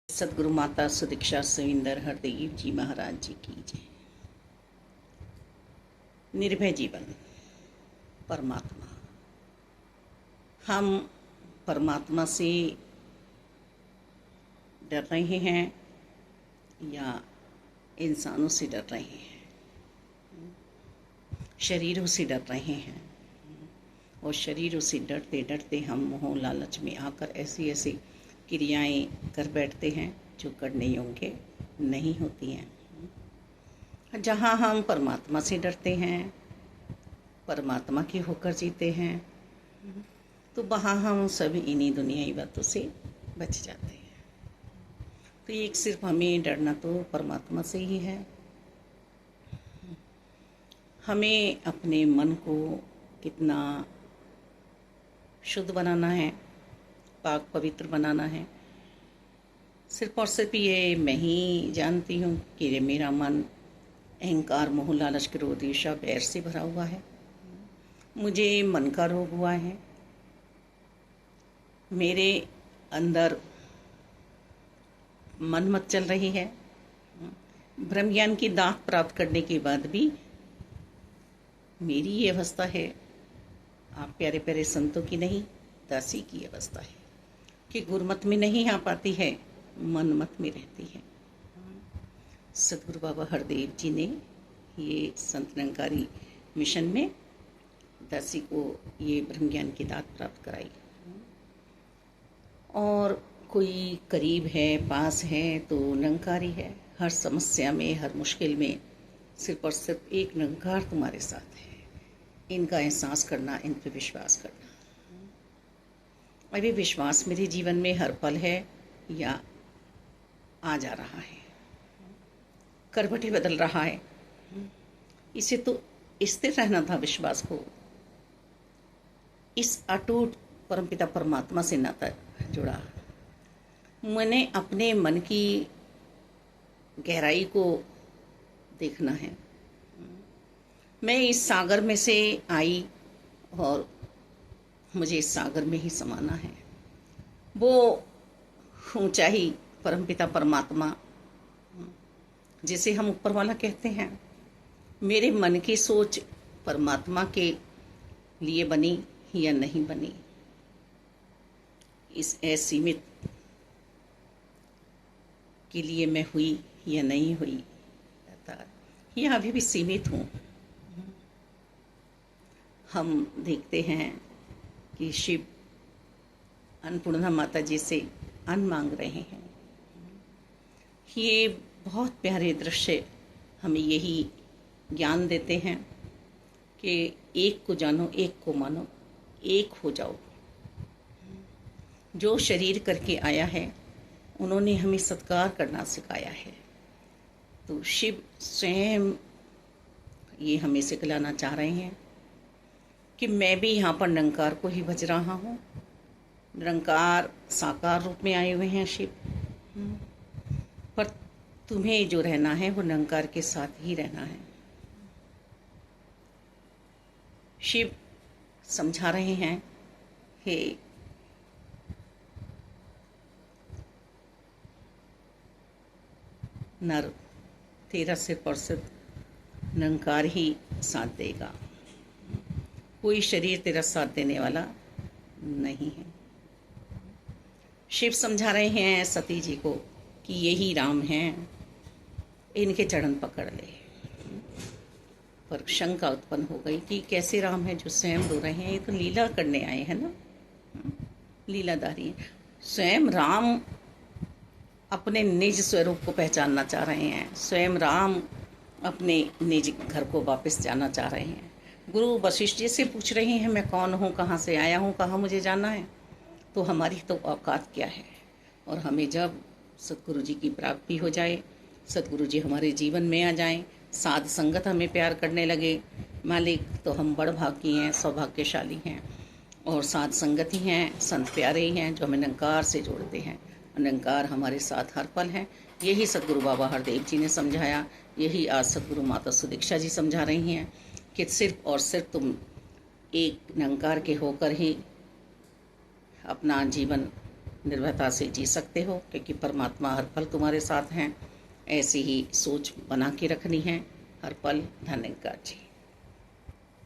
सदगुरु माता सुदीक्षा सुविंदर हरदेव जी महाराज जी की जय। निर्भय जीवन परमात्मा। हम परमात्मा से डर रहे हैं या इंसानों से डर रहे हैं, शरीरों से डर रहे हैं। और शरीरों से डरते डरते हम मोह लालच में आकर ऐसी ऐसी क्रियाएं कर बैठते हैं जो करने योग्य नहीं होती हैं। जहाँ हम परमात्मा से डरते हैं, परमात्मा के होकर जीते हैं, तो वहाँ हम सभी इन्हीं दुनियाई बातों से बच जाते हैं। तो एक सिर्फ हमें डरना तो परमात्मा से ही है। हमें अपने मन को कितना शुद्ध बनाना है, पाक पवित्र बनाना है, सिर्फ और सिर्फ ये मैं ही जानती हूँ कि ये मेरा मन अहंकार मोह लालच क्रोध ईर्ष्या बैर से भरा हुआ है। मुझे मन का रोग हुआ है। मेरे अंदर मन मत चल रही है। ब्रह्म ज्ञान की दात प्राप्त करने के बाद भी मेरी ये अवस्था है। आप प्यारे प्यारे संतों की नहीं, दासी की अवस्था है कि गुरमत में नहीं आ पाती है, मन मत में रहती है। सदगुरु बाबा हरदेव जी ने ये संत निरंकारी मिशन में दासी को ये ब्रह्म ज्ञान की दात प्राप्त कराई। और कोई करीब है, पास है तो निरंकारी है। हर समस्या में, हर मुश्किल में सिर्फ और सिर्फ एक निरंकार तुम्हारे साथ है। इनका एहसास करना, इन पर विश्वास करना। अभी विश्वास मेरे जीवन में हर पल है या आ जा रहा है, करवटें बदल रहा है। इसे तो स्थिर रहना था विश्वास को। इस अटूट परमपिता परमात्मा से नाता जुड़ा। मैंने अपने मन की गहराई को देखना है। मैं इस सागर में से आई और मुझे इस सागर में ही समाना है। वो ऊंचाई परमपिता परमात्मा जिसे हम ऊपर वाला कहते हैं, मेरे मन की सोच परमात्मा के लिए बनी या नहीं बनी, इस असीमित के लिए मैं हुई या नहीं हुई, या अभी भी सीमित हूँ। हम देखते हैं कि शिव अन्नपूर्णा माता जी से अन्न मांग रहे हैं। ये बहुत प्यारे दृश्य हमें यही ज्ञान देते हैं कि एक को जानो, एक को मानो, एक हो जाओ। जो शरीर करके आया है उन्होंने हमें सत्कार करना सिखाया है। तो शिव स्वयं ये हमें सिखलाना चाह रहे हैं कि मैं भी यहाँ पर निरंकार को ही भज रहा हूँ। निरंकार साकार रूप में आए हुए हैं शिव, पर तुम्हें जो रहना है वो निरंकार के साथ ही रहना है। शिव समझा रहे हैं, हे नर, तेरा सिर्फ और सिर्फ निरंकार ही साथ देगा। कोई शरीर तेरा साथ देने वाला नहीं है। शिव समझा रहे हैं सती जी को कि यही राम हैं, इनके चरण पकड़ ले। पर शंका उत्पन्न हो गई कि कैसे राम है जो स्वयं रो रहे हैं, ये तो लीला करने आए हैं ना, लीलाधारी। स्वयं राम अपने निज स्वरूप को पहचानना चाह रहे हैं। स्वयं राम अपने निज घर को वापस जाना चाह रहे हैं। गुरु वशिष्ठ जी से पूछ रहे हैं, मैं कौन हूँ, कहाँ से आया हूँ, कहाँ मुझे जाना है। तो हमारी तो औकात क्या है। और हमें जब सतगुरु जी की प्राप्ति हो जाए, सतगुरु जी हमारे जीवन में आ जाएं, साध संगत हमें प्यार करने लगे, मालिक, तो हम बड़ भागी हैं, सौभाग्यशाली हैं। और साध संगत ही हैं, संत प्यारे ही हैं जो हमें निरंकार से जोड़ते हैं। निरंकार हमारे साथ हर पल है। यही सतगुरु बाबा हरदेव जी ने समझाया। यही आज सतगुरु माता सुदीक्षा जी समझा रही हैं कि सिर्फ और सिर्फ तुम एक निरंकार के होकर ही अपना जीवन निर्भयता से जी सकते हो, क्योंकि परमात्मा हर पल तुम्हारे साथ हैं। ऐसी ही सोच बना के रखनी है हर पल। धन्यवाद जी।